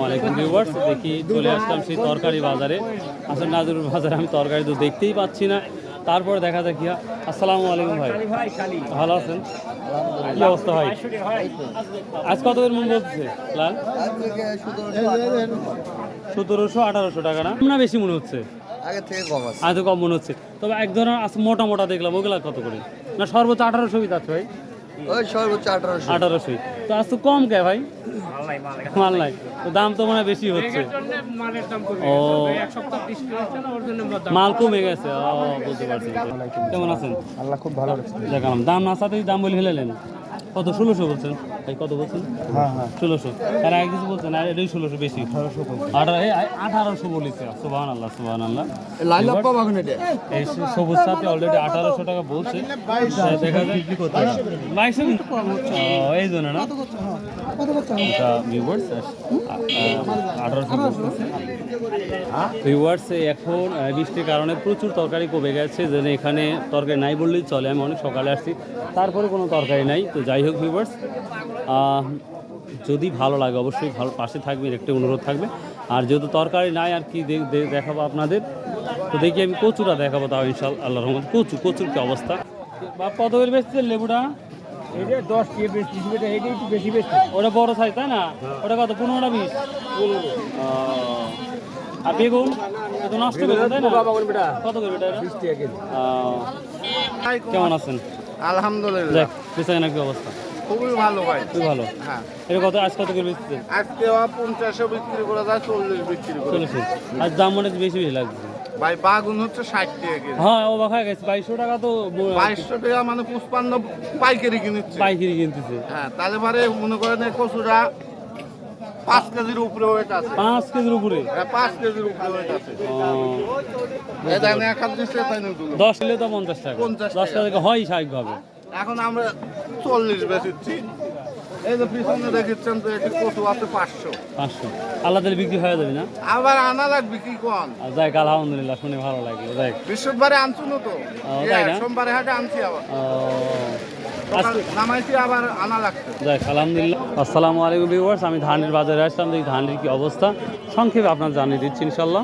আলাইকুম ভিউয়ার্স, দেখি চলে আসলাম সেই তরকারি বাজারে। আসলে নাজরুল বাজারে আমি তরকারি তো দেখতেই পাচ্ছি না, তারপরে দেখা যাক কি। আসসালামু আলাইকুম ভাই, ভালো আছেন? কি অবস্থা ভাই? আজ কত করে মন বলছে লাল? 1700-1800 টাকা না? না বেশি মনে হচ্ছে, আগে থেকে কম আছে। আজ কম মনে হচ্ছে। তবে এক ধরনের আছে মোটা মোটা দেখলাম, ওগুলা কত করে? না সর্বোচ্চ 1800 আছে ভাই? ওই সর্বোচ্চ 1800। 1800 তো আজ তো কম কে ভাই? মাল নাই তো দাম তো মনে হয় বেশি হচ্ছে। ও মাল কমে গেছে, বুঝতে পারছি। কেমন আছেন? আল্লাহ খুব ভালো রাখছে। দেখালাম দাম না সাথেই দাম বলে ফেলেলেন। কত? 1600 বলছেন ভাই? কত বলছেন? হ্যাঁ হ্যাঁ 1600। আর এক কিছু বলছেন আর এটাই 1600 বেশি। 1800 বলেছে। সুবহানাল্লাহ সুবহানাল্লাহ। লাইন আপ পাবো এখন এটা। এই সবুজ সাথে অলরেডি 1800 টাকা বলছে। দেখা যায় কি করতে হবে। 2200 কিন্তু এই জন্য না এটা ভিউয়ার্স 1800 বলছে। ভিউয়ার্স এখন বৃষ্টির কারণে প্রচুর তরকারি কমে গেছে, যেন এখানে তরকারি নাই বললেই চলে। আমি অনেক সকালে আসছি, তারপরে কোনো তরকারি নাই। তো যাই হোক ভিউয়ার্স, যদি ভালো লাগে অবশ্যই ভালো পাশে থাকবে, একটি অনুরোধ থাকবে। আর যেহেতু তরকারি নাই আর কি দেখাবো আপনাদের, তো দেখি আমি কচুটা দেখাবো তাও ইনশাআল্লাহ আল্লাহর রহমতে। কচুর কি অবস্থা? বা কত করে বেচছে লেবুটা? এটা 10 টাকা বেশি এটা একটু বেশি বেশি। ওটা বড় সাইজ তাই না? ওটা কত? 15টা 20? আর বেগুন তো নষ্ট বেগুন তাই না? কত করে এটা? 20 টাকা কেজি। কেমন আছেন? আলহামদুলিল্লাহ দেখ বেচাকেনা কি অবস্থা? খুবই ভালো ভাই। খুবই ভালো। হ্যাঁ এটা কত? আজ কত করে বেচছে? আজকে 50 বিক্রি করা যায়, 40 বিক্রি করা যায়। 40। আজ দাম মনে হচ্ছে বেশি বেশি লাগছে। ভাই বাগুন হচ্ছে 60 টাকা কেজি। হ্যাঁ ও বাখা গেছে 2200 টাকা তো 2200 টাকা মানে 55 পাইকারি কিনেছে। পাইকারি কিনতেছে। হ্যাঁ তাহলে পরে মনে করেন এই কচুরা 5 কেজির উপরে ওয়েট আছে। 5 কেজির উপরে? হ্যাঁ 5 কেজির উপরে ওয়েট আছে। এই দেখেন এক হাত দিচ্ছে তাই না দুটো। 10 কিলো তো 50 টাকা। 50 10 টাকা হয় স্বাভাবিকভাবে। এখন আমরা 40 বেচেছি। এই যে পিছনে দেখেছেন তো এটি কচু আছে 500। 500 আল্লাহ দিলে বিক্রি হয়ে যাবে না? আবার আনা লাগবে কি কোন? আর যাক আলহামদুলিল্লাহ, শুনে ভালো লাগলো। দেখ বৃহস্পতিবারে আনছো না তো? তাই না? সোমবারে হাটে আনছি আবার। আজকে নামাইছি আবার আনা লাগছে। যাক আলহামদুলিল্লাহ। আসসালামু আলাইকুম ভিউয়ার্স, আমি ধানের বাজারে আসলাম। দেখি ধানের কি অবস্থা সংক্ষেপে আপনার জানিয়ে দিচ্ছি ইনশাল্লাহ।